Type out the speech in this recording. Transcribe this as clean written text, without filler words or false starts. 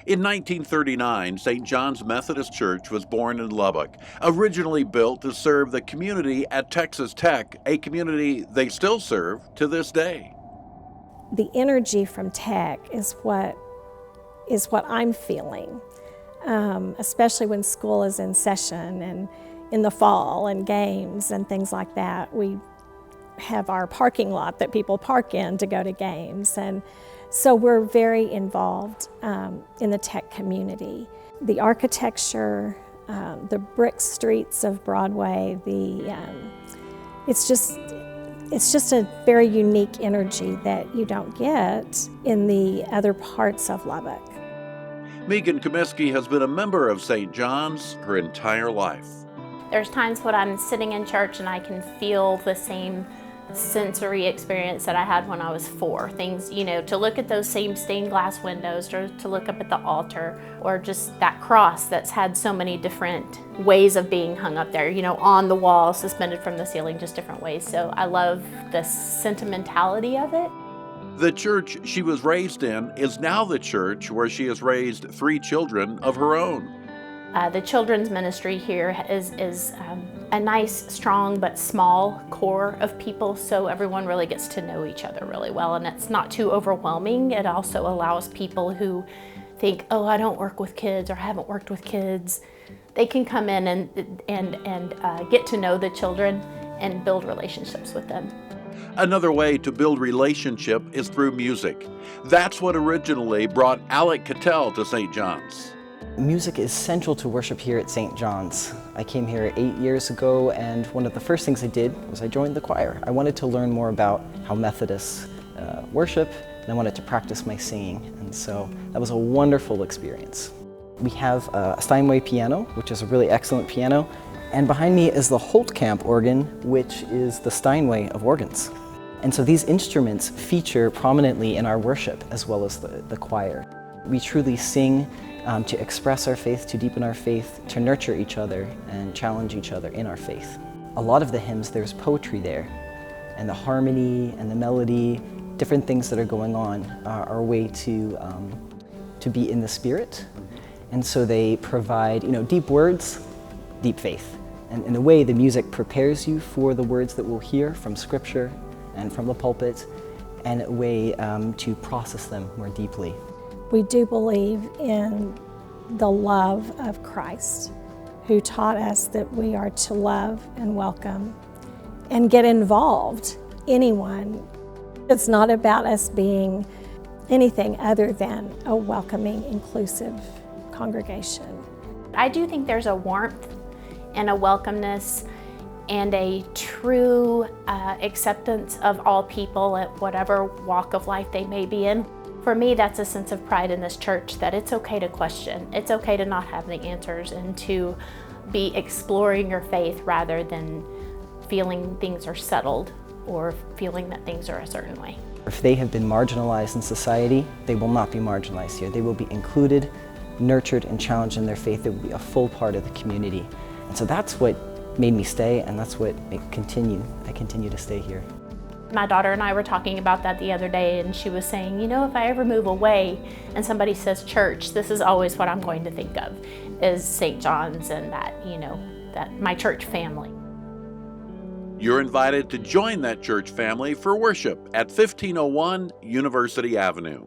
In 1939, St. John's Methodist Church was born in Lubbock, originally built to serve the community at Texas Tech, a community they still serve to this day. The energy from Tech is what I'm feeling, especially when school is in session and in the fall and games and things like that. We have our parking lot that people park in to go to games, and so we're very involved in the Tech community. The architecture, the brick streets of Broadway, it's just a very unique energy that you don't get in the other parts of Lubbock. Megan Comiskey has been a member of St. John's her entire life. There's times when I'm sitting in church and I can feel the same sensory experience that I had when I was 4. Things, to look at those same stained glass windows, or to look up at the altar, or just that cross that's had so many different ways of being hung up there, on the wall, suspended from the ceiling, just different ways. So I love the sentimentality of it. The church she was raised in is now the church where she has raised 3 children of her own. The children's ministry here is a nice, strong, but small core of people, so everyone really gets to know each other really well, and it's not too overwhelming. It also allows people who think, oh, I don't work with kids or haven't worked with kids, they can come in and get to know the children and build relationships with them. Another way to build relationship is through music. That's what originally brought Alec Cattell to St. John's. Music is central to worship here at St. John's. I came here 8 years ago, and one of the first things I did was I joined the choir. I wanted to learn more about how Methodists worship, and I wanted to practice my singing, and so that was a wonderful experience. We have a Steinway piano, which is a really excellent piano, and behind me is the Holtkamp organ, which is the Steinway of organs. And so these instruments feature prominently in our worship as well as the choir. We truly sing to express our faith, to deepen our faith, to nurture each other and challenge each other in our faith. A lot of the hymns, there's poetry there, and the harmony and the melody, different things that are going on are a way to be in the Spirit. And so they provide, deep words, deep faith. And in a way, the music prepares you for the words that we'll hear from Scripture and from the pulpit, and a way to process them more deeply. We do believe in the love of Christ, who taught us that we are to love and welcome and get involved, anyone. It's not about us being anything other than a welcoming, inclusive congregation. I do think there's a warmth and a welcomeness and a true acceptance of all people at whatever walk of life they may be in. For me, that's a sense of pride in this church, that it's okay to question. It's okay to not have the answers and to be exploring your faith rather than feeling things are settled or feeling that things are a certain way. If they have been marginalized in society, they will not be marginalized here. They will be included, nurtured, and challenged in their faith. They will be a full part of the community. And so that's what made me stay, and that's what I continue to stay here. My daughter and I were talking about that the other day, and she was saying, if I ever move away and somebody says church, this is always what I'm going to think of, is St. John's and that, that my church family. You're invited to join that church family for worship at 1501 University Avenue.